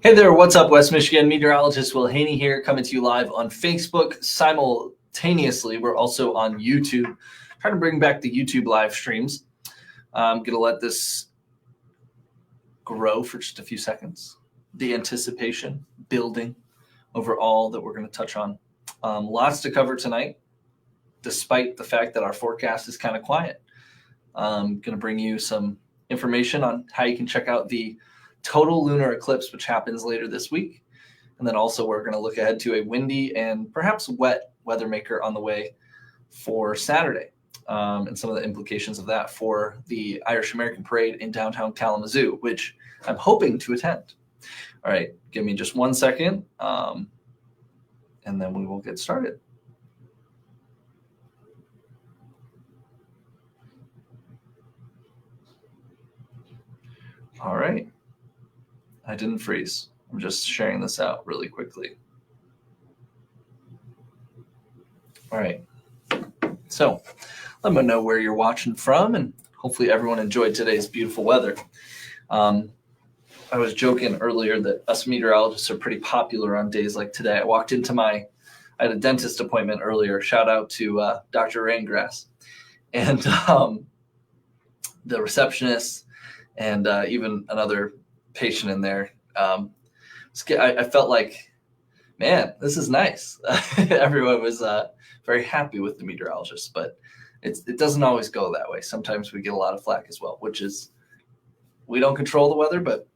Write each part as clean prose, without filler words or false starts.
Hey there, what's up, West Michigan? Meteorologist Will Haney here, coming to you live on Facebook. Simultaneously, we're also on YouTube. Trying to bring back the YouTube live streams. I'm going to let this grow for just a few seconds. The anticipation building over all that we're going to touch on. Lots to cover tonight, despite the fact that our forecast is kind of quiet. I'm going to bring you some information on how you can check out the total lunar eclipse, which happens later this week. And then also we're going to look ahead to a windy and perhaps wet weather maker on the way for Saturday, and some of the implications of that for the Irish American Parade in downtown Kalamazoo, which I'm hoping to attend. All right, give me just 1 second, and then we will get started. All right. I didn't freeze. I'm just sharing this out really quickly. All right. So let me know where you're watching from, and hopefully everyone enjoyed today's beautiful weather. I was joking earlier that us meteorologists are pretty popular on days like today. I had a dentist appointment earlier. Shout out to Dr. Raingrass. And the receptionist and even another patient in there. I felt like, man, this is nice. Everyone was very happy with the meteorologist, but it doesn't always go that way. Sometimes we get a lot of flack as well, which is, we don't control the weather, but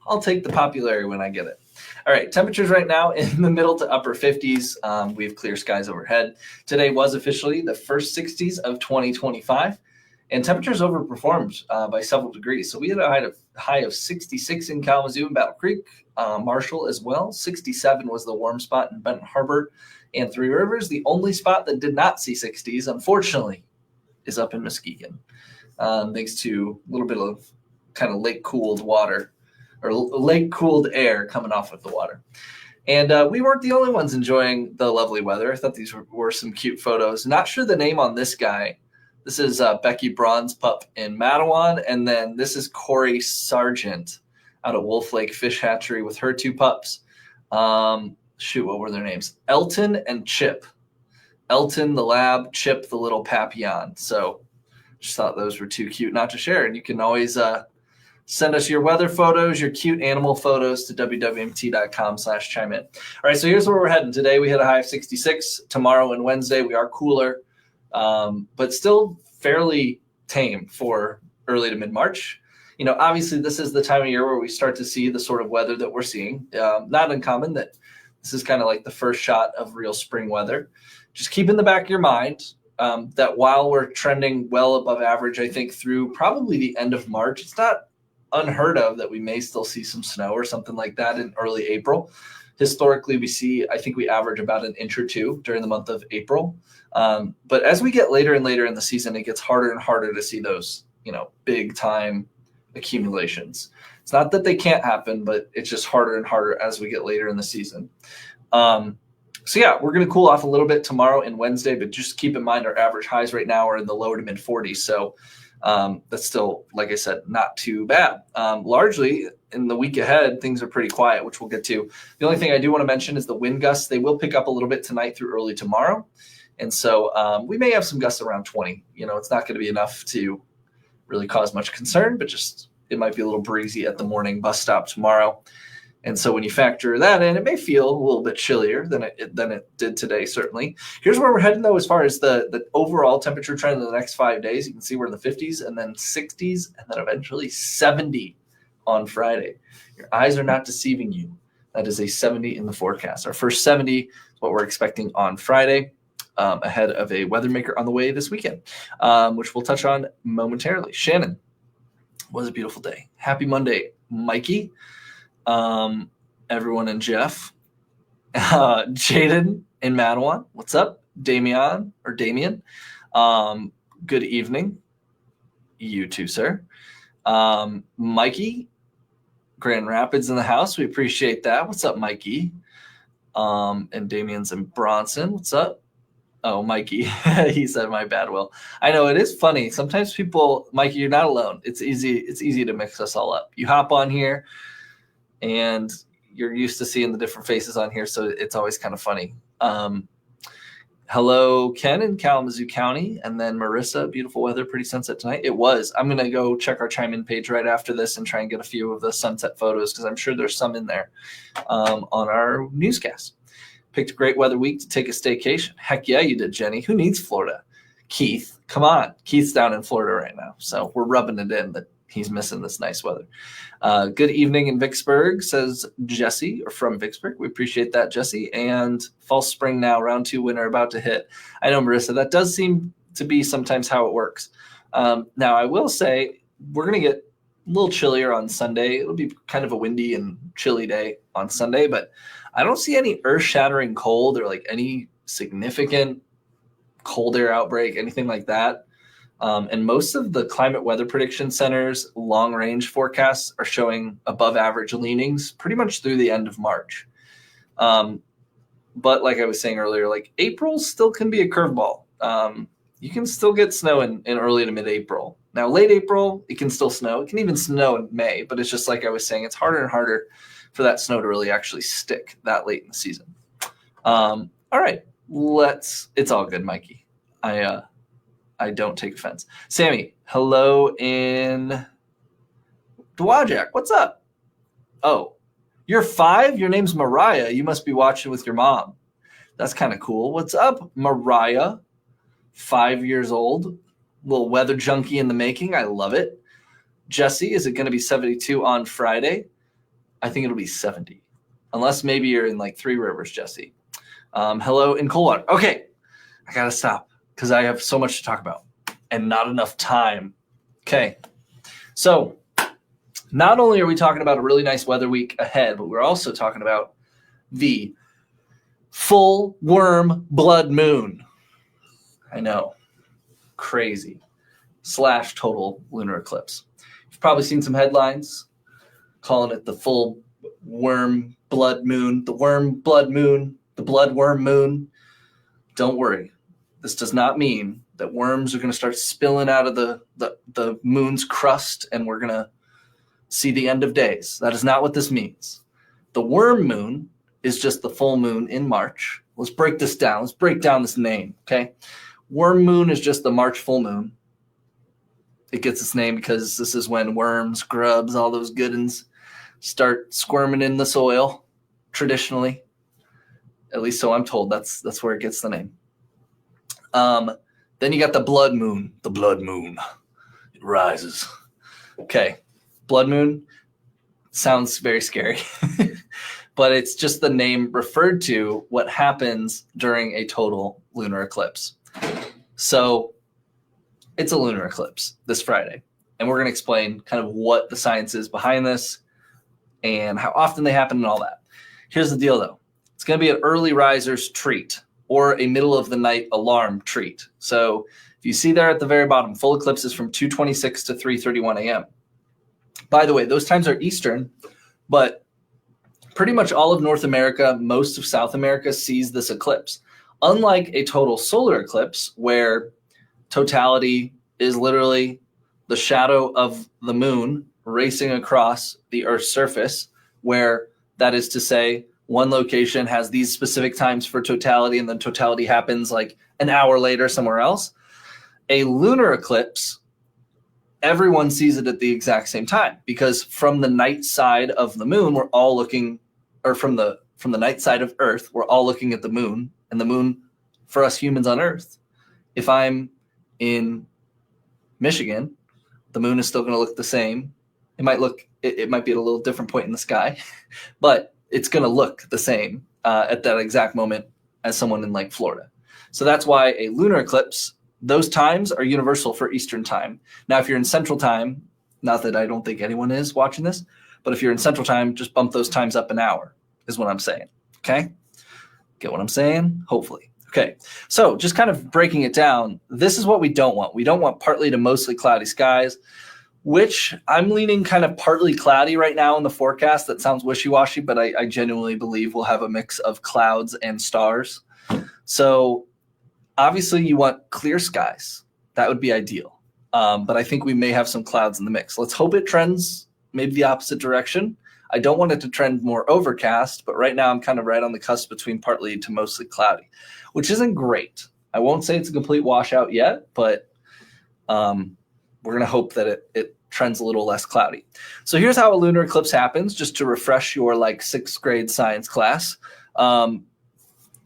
I'll take the popularity when I get it. All right, temperatures right now in the middle to upper 50s. We have clear skies overhead. Today was officially the first 60s of 2025. And temperatures overperformed by several degrees. So we had a high of 66 in Kalamazoo and Battle Creek, Marshall as well. 67 was the warm spot in Benton Harbor and Three Rivers. The only spot that did not see 60s, unfortunately, is up in Muskegon, thanks to a little bit of kind of lake-cooled water or lake-cooled air coming off of the water. And we weren't the only ones enjoying the lovely weather. I thought these were some cute photos. Not sure the name on this guy. This is Becky Braun's pup in Matawan, and then this is Corey Sargent out at Wolf Lake Fish Hatchery with her two pups. What were their names? Elton and Chip. Elton, the lab, Chip, the little papillon. So just thought those were too cute not to share. And you can always send us your weather photos, your cute animal photos to WWMT.com/chime in. All right, so here's where we're heading. Today we hit a high of 66. Tomorrow and Wednesday we are cooler. But still fairly tame for early to mid-March. You know, obviously this is the time of year where we start to see the sort of weather that we're seeing. Not uncommon that this is kind of like the first shot of real spring weather. Just keep in the back of your mind that while we're trending well above average, I think through probably the end of March, it's not unheard of that we may still see some snow or something like that in early April. Historically, I think we average about an inch or two during the month of April. But as we get later and later in the season, it gets harder and harder to see those, big time accumulations. It's not that they can't happen, but it's just harder and harder as we get later in the season. So yeah, we're going to cool off a little bit tomorrow and Wednesday, but just keep in mind our average highs right now are in the lower to mid 40s. So that's still, like I said, not too bad. Largely in the week ahead, things are pretty quiet, which we'll get to. The only thing I do want to mention is the wind gusts. They will pick up a little bit tonight through early tomorrow. And so we may have some gusts around 20. It's not going to be enough to really cause much concern, but just it might be a little breezy at the morning bus stop tomorrow. And so when you factor that in, it may feel a little bit chillier than it did today, certainly. Here's where we're heading, though, as far as the overall temperature trend in the next 5 days. You can see we're in the 50s and then 60s and then eventually 70 on Friday. Your eyes are not deceiving you. That is a 70 in the forecast. Our first 70 is what we're expecting on Friday, ahead of a weather maker on the way this weekend, which we'll touch on momentarily. Shannon, was a beautiful day. Happy Monday, Mikey. Everyone and Jeff, Jaden in Matawan. What's up? Damien. Good evening. You too, sir. Mikey, Grand Rapids in the house. We appreciate that. What's up, Mikey? And Damien's in Bronson. What's up? Oh, Mikey. He said, my bad, Will. I know it is funny. Sometimes people, Mikey, you're not alone. It's easy to mix us all up. You hop on here and you're used to seeing the different faces on here, so it's always kind of funny. Hello, Ken in Kalamazoo County, and then Marissa, beautiful weather, pretty sunset tonight. It was. I'm going to go check our chime in page right after this and try and get a few of the sunset photos because I'm sure there's some in there on our newscast. Picked a great weather week to take a staycation. Heck yeah, you did, Jenny. Who needs Florida? Keith, come on. Keith's down in Florida right now, so we're rubbing it in that he's missing this nice weather. Good evening in Vicksburg, says Jesse, or from Vicksburg. We appreciate that, Jesse. And false spring now, round 2 winter about to hit. I know, Marissa, that does seem to be sometimes how it works. Now, I will say we're going to get a little chillier on Sunday. It'll be kind of a windy and chilly day on Sunday, but I don't see any earth-shattering cold or like any significant cold air outbreak, anything like that. And most of the climate weather prediction centers long-range forecasts are showing above average leanings pretty much through the end of March. But like I was saying earlier, like April still can be a curveball. You can still get snow in early to mid-April. Now, late April, it can still snow. It can even snow in May, but it's just like I was saying, it's harder and harder for that snow to really actually stick that late in the season. All right, it's all good, Mikey. I don't take offense. Sammy, hello in Dowagiac. What's up? Oh, you're 5? Your name's Mariah. You must be watching with your mom. That's kind of cool. What's up, Mariah? 5 years old. Little weather junkie in the making. I love it. Jesse, is it going to be 72 on Friday? I think it'll be 70. Unless maybe you're in like Three Rivers, Jesse. Hello in Coldwater. Okay, I got to stop because I have so much to talk about and not enough time. Okay, so not only are we talking about a really nice weather week ahead, but we're also talking about the full worm blood moon. I know, crazy / total lunar eclipse. You've probably seen some headlines calling it the full worm blood moon, the worm blood moon, the blood worm moon. Don't worry. This does not mean that worms are going to start spilling out of the moon's crust and we're going to see the end of days. That is not what this means. The worm moon is just the full moon in March. Let's break this down. Let's break down this name, okay? Worm moon is just the March full moon. It gets its name because this is when worms, grubs, all those good uns start squirming in the soil, traditionally. At least so I'm told. That's where it gets the name. Then you got the blood moon. The blood moon. It rises. Okay. Blood moon sounds very scary. But it's just the name referred to what happens during a total lunar eclipse. So it's a lunar eclipse this Friday. And we're going to explain kind of what the science is behind this and how often they happen and all that. Here's the deal, though. It's going to be an early riser's treat or a middle of the night alarm treat. So if you see there at the very bottom, full eclipses from 2:26 to 3:31 a.m. By the way, those times are Eastern, but pretty much all of North America, most of South America sees this eclipse. Unlike a total solar eclipse where totality is literally the shadow of the moon racing across the Earth's surface, where that is to say one location has these specific times for totality and then totality happens like an hour later somewhere else. A lunar eclipse, everyone sees it at the exact same time because from the night side of the moon, we're all looking, or from the night side of Earth, we're all looking at the moon, and the moon for us humans on Earth. If I'm in Michigan, the moon is still going to look the same. It might be at a little different point in the sky, but it's going to look the same at that exact moment as someone in like Florida. So that's why a lunar eclipse, those times are universal for Eastern time. Now, if you're in Central time, not that I don't think anyone is watching this, but if you're in Central time, just bump those times up an hour is what I'm saying. Okay? Get what I'm saying? Hopefully. Okay. So just kind of breaking it down, this is what we don't want. We don't want partly to mostly cloudy skies, which I'm leaning kind of partly cloudy right now in the forecast. That sounds wishy-washy, but I genuinely believe we'll have a mix of clouds and stars. So obviously you want clear skies. That would be ideal. But I think we may have some clouds in the mix. Let's hope it trends maybe the opposite direction. I don't want it to trend more overcast, but right now I'm kind of right on the cusp between partly to mostly cloudy, which isn't great. I won't say it's a complete washout yet, but we're going to hope that it trends a little less cloudy. So here's how a lunar eclipse happens, just to refresh your like 6th grade science class.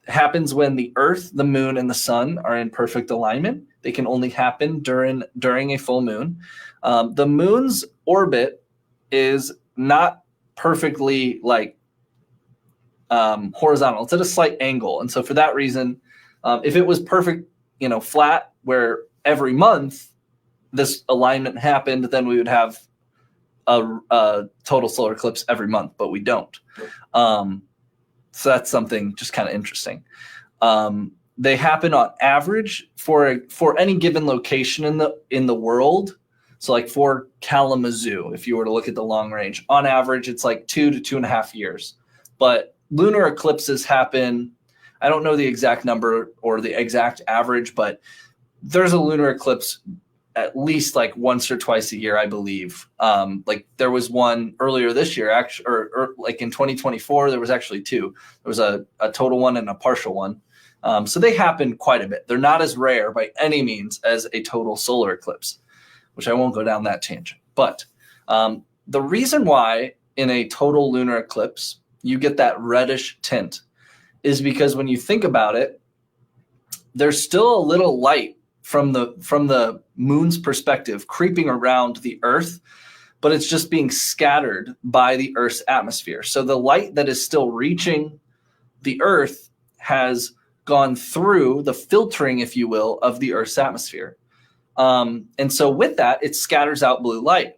Happens when the Earth, the moon, and the sun are in perfect alignment. They can only happen during a full moon. The moon's orbit is not perfectly like horizontal. It's at a slight angle. And so for that reason, if it was perfect, flat, where every month this alignment happened, then we would have a total solar eclipse every month, but we don't. So that's something just kind of interesting. They happen on average for any given location in the world. So like for Kalamazoo, if you were to look at the long range, on average, it's like 2 to 2.5 years. But lunar eclipses happen, I don't know the exact number or the exact average, but there's a lunar eclipse at least like once or twice a year, I believe. Like there was one earlier this year, actually, or like in 2024, there was actually 2. There was a total one and a partial one. So they happen quite a bit. They're not as rare by any means as a total solar eclipse, which I won't go down that tangent. But the reason why in a total lunar eclipse you get that reddish tint is because when you think about it, there's still a little light from the moon's perspective creeping around the Earth, but it's just being scattered by the Earth's atmosphere. So the light that is still reaching the Earth has gone through the filtering, if you will, of the Earth's atmosphere. And so with that, it scatters out blue light.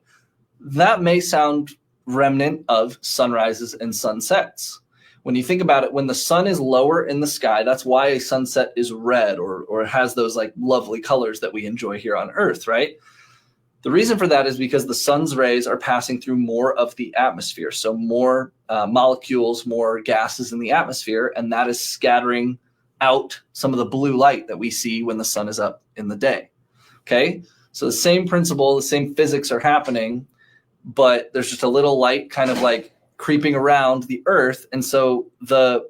That may sound remnant of sunrises and sunsets. When you think about it, when the sun is lower in the sky, that's why a sunset is red or has those like lovely colors that we enjoy here on Earth, right? The reason for that is because the sun's rays are passing through more of the atmosphere. So more molecules, more gases in the atmosphere, and that is scattering out some of the blue light that we see when the sun is up in the day. Okay, so the same principle, the same physics are happening, but there's just a little light kind of like creeping around the Earth. And so the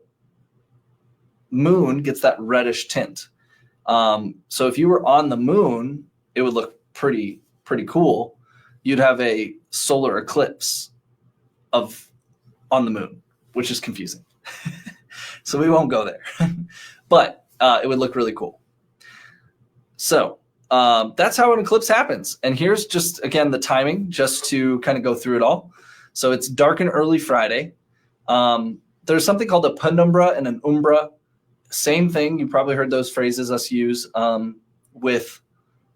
moon gets that reddish tint. So if you were on the moon, it would look pretty cool. You'd have a solar eclipse on the moon, which is confusing. So we won't go there, but it would look really cool. So that's how an eclipse happens. And here's just, again, the timing, just to kind of go through it all. So it's dark and early Friday. There's something called a penumbra and an umbra. Same thing. You probably heard those phrases us use with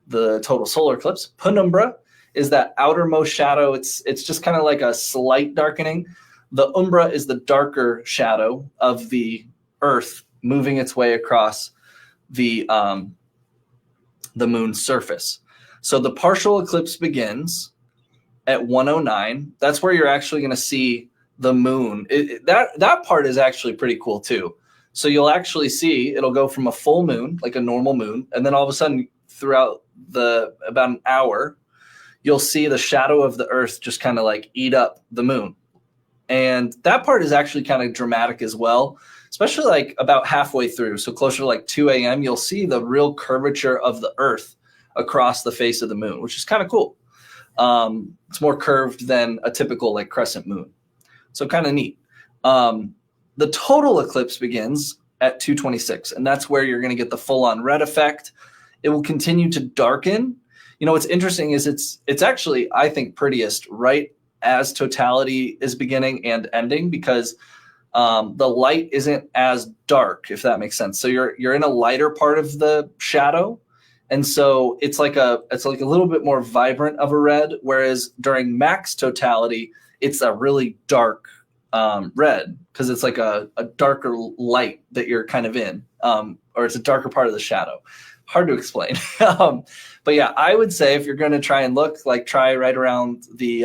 the total solar eclipse. Penumbra is that outermost shadow. It's just kind of like a slight darkening. The umbra is the darker shadow of the Earth moving its way across the moon's surface. So the partial eclipse begins at 1:09. That's where you're actually going to see the moon. That part is actually pretty cool too. So you'll actually see it'll go from a full moon, like a normal moon, and then all of a sudden throughout about an hour, you'll see the shadow of the Earth just kind of like eat up the moon. And that part is actually kind of dramatic as well, especially like about halfway through. So closer to like 2 a.m., you'll see the real curvature of the Earth across the face of the moon, which is kind of cool. It's more curved than a typical like crescent moon. So kind of neat. The total eclipse begins at 2:26, and that's where you're going to get the full-on red effect. It will continue to darken. What's interesting is it's actually, I think, prettiest right as totality is beginning and ending, because the light isn't as dark, if that makes sense. So you're in a lighter part of the shadow, and so it's like a little bit more vibrant of a red. Whereas during max totality, it's a really dark red, because it's like a darker light that you're kind of in, or it's a darker part of the shadow. Hard to explain. But yeah, I would say if you're going to try and look, like try right around the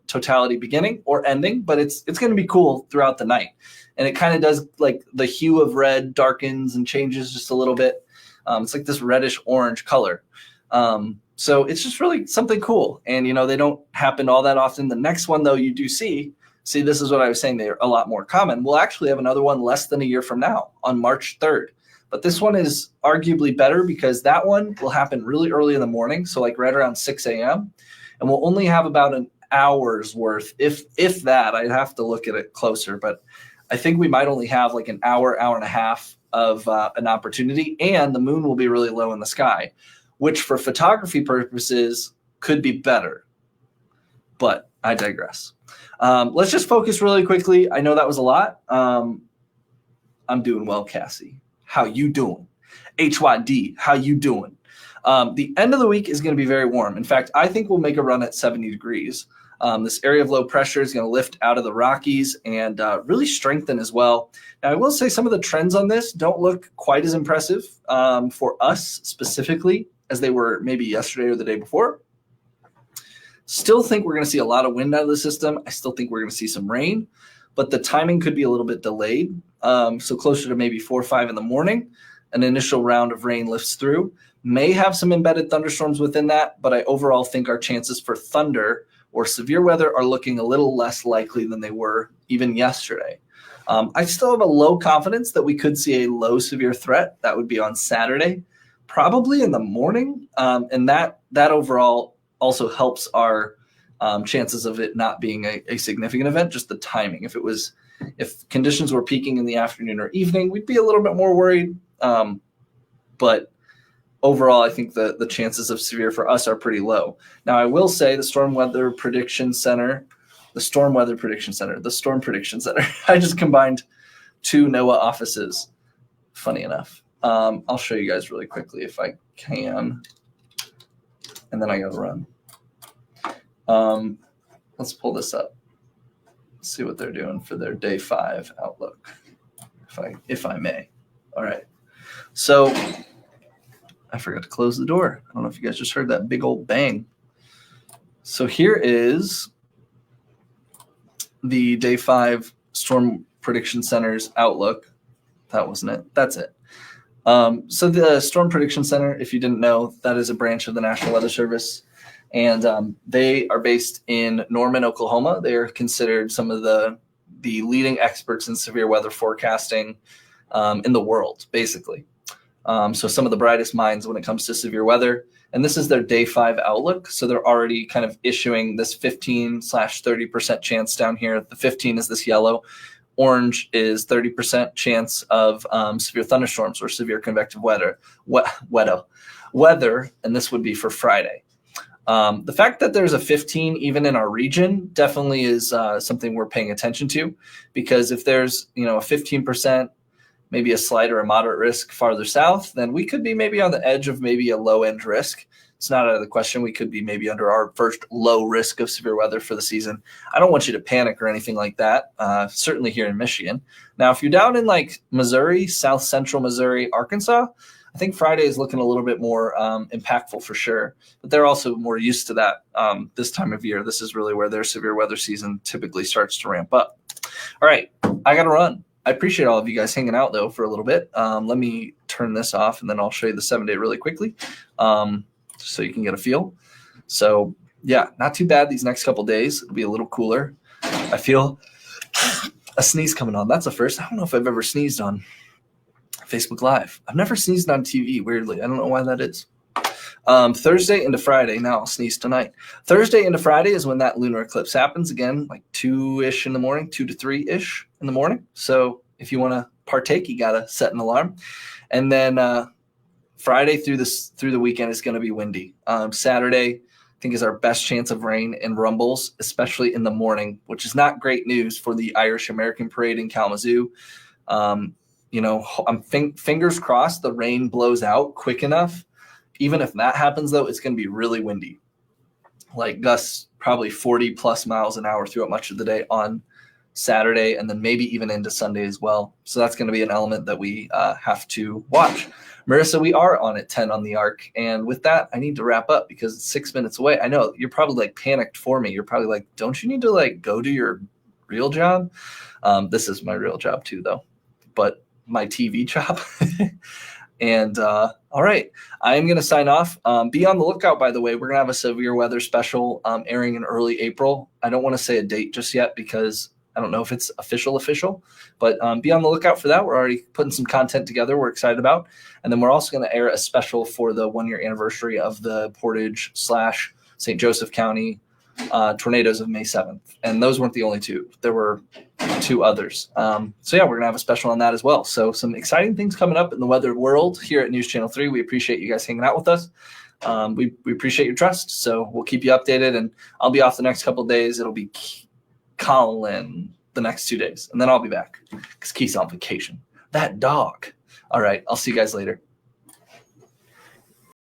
totality beginning or ending, but it's going to be cool throughout the night. And it kind of does, like the hue of red darkens and changes just a little bit. It's like this reddish orange color. So it's just really something cool. And, they don't happen all that often. The next one, though, you do see See, this is what I was saying. They're a lot more common. We'll actually have another one less than a year from now on March 3rd. But this one is arguably better because that one will happen really early in the morning, so like right around 6 a.m. And we'll only have about an hour's worth, if that. I'd have to look at it closer, but I think we might only have like an hour, hour and a half of an opportunity, and the moon will be really low in the sky, which for photography purposes could be better. But I digress. Let's just focus really quickly. I know that was a lot. I'm doing well, Cassie. How you doing? HYD, how you doing? The end of the week is going to be very warm. In fact, I think we'll make a run at 70 degrees. This area of low pressure is going to lift out of the Rockies and really strengthen as well. Now, I will say some of the trends on this don't look quite as impressive for us specifically as they were maybe yesterday or the day before. Still think we're going to see a lot of wind out of the system. I still think we're going to see some rain, but the timing could be a little bit delayed. So closer to maybe 4 or 5 in the morning, an initial round of rain lifts through. May have some embedded thunderstorms within that, but I overall think our chances for thunder or severe weather are looking a little less likely than they were even yesterday. I still have a low confidence that we could see a low severe threat. That would be on Saturday, probably in the morning. And that overall also helps our chances of it not being a significant event, just the timing. If conditions were peaking in the afternoon or evening, we'd be a little bit more worried. But overall, I think the chances of severe for us are pretty low. Now, I will say the Storm Prediction Center, I just combined 2 NOAA offices, funny enough. I'll show you guys really quickly if I can, and then I got to run. Let's pull this up. See what they're doing for their day 5 outlook, if I may. All right. So I forgot to close the door. I don't know if you guys just heard that big old bang. So here is the day 5 Storm Prediction Center's outlook. That wasn't it. That's it. So the Storm Prediction Center, if you didn't know, that is a branch of the National Weather Service. And they are based in Norman, Oklahoma. They are considered some of the leading experts in severe weather forecasting in the world, basically. So some of the brightest minds when it comes to severe weather. And this is their day 5 outlook. So they're already kind of issuing this 15/30% chance down here. The 15 is this yellow. Orange is 30% chance of severe thunderstorms or severe convective weather. And this would be for Friday. The fact that there's a 15 even in our region definitely is something we're paying attention to, because if there's a 15%, maybe a slight or a moderate risk farther south, then we could be maybe on the edge of maybe a low end risk. It's not out of the question. We could be maybe under our first low risk of severe weather for the season. I don't want you to panic or anything like that, certainly here in Michigan. Now, if you're down in like Missouri, South Central Missouri, Arkansas, I think Friday is looking a little bit more impactful for sure, but they're also more used to that this time of year. This is really where their severe weather season typically starts to ramp up. All right, I got to run. I appreciate all of you guys hanging out, though, for a little bit. Let me turn this off, and then I'll show you the 7-day really quickly so you can get a feel. So, yeah, not too bad these next couple days. It'll be a little cooler. I feel a sneeze coming on. That's a first. I don't know if I've ever sneezed on Facebook Live. I've never sneezed on TV, weirdly. I don't know why that is. Thursday into Friday. Now I'll sneeze tonight. Thursday into Friday is when that lunar eclipse happens. Again, like 2-ish in the morning, 2 to 3-ish in the morning. So if you want to partake, you got to set an alarm. And then Friday through the weekend is going to be windy. Saturday, I think, is our best chance of rain and rumbles, especially in the morning, which is not great news for the Irish American Parade in Kalamazoo. I'm fingers crossed the rain blows out quick enough. Even if that happens, though, it's going to be really windy, like gusts probably 40 plus miles an hour throughout much of the day on Saturday, and then maybe even into Sunday as well. So that's going to be an element that we have to watch. Marissa, we are on at 10 on the arc. And with that, I need to wrap up because it's 6 minutes away. I know you're probably like panicked for me. You're probably like, don't you need to like go to your real job? This is my real job too, though, but my TV job. And all right, I am going to sign off. Be on the lookout, by the way. We're going to have a severe weather special airing in early April. I don't want to say a date just yet because I don't know if it's official, but be on the lookout for that. We're already putting some content together we're excited about. And then we're also going to air a special for the 1-year anniversary of the Portage / St. Joseph County tornadoes of May 7th. And those weren't the only two. There were 2 others. So yeah, we're going to have a special on that as well. So some exciting things coming up in the weather world here at News Channel 3. We appreciate you guys hanging out with us. We appreciate your trust. So we'll keep you updated, and I'll be off the next couple of days. It'll be Colin the next 2 days, and then I'll be back because Keith's on vacation. That dog. All right. I'll see you guys later.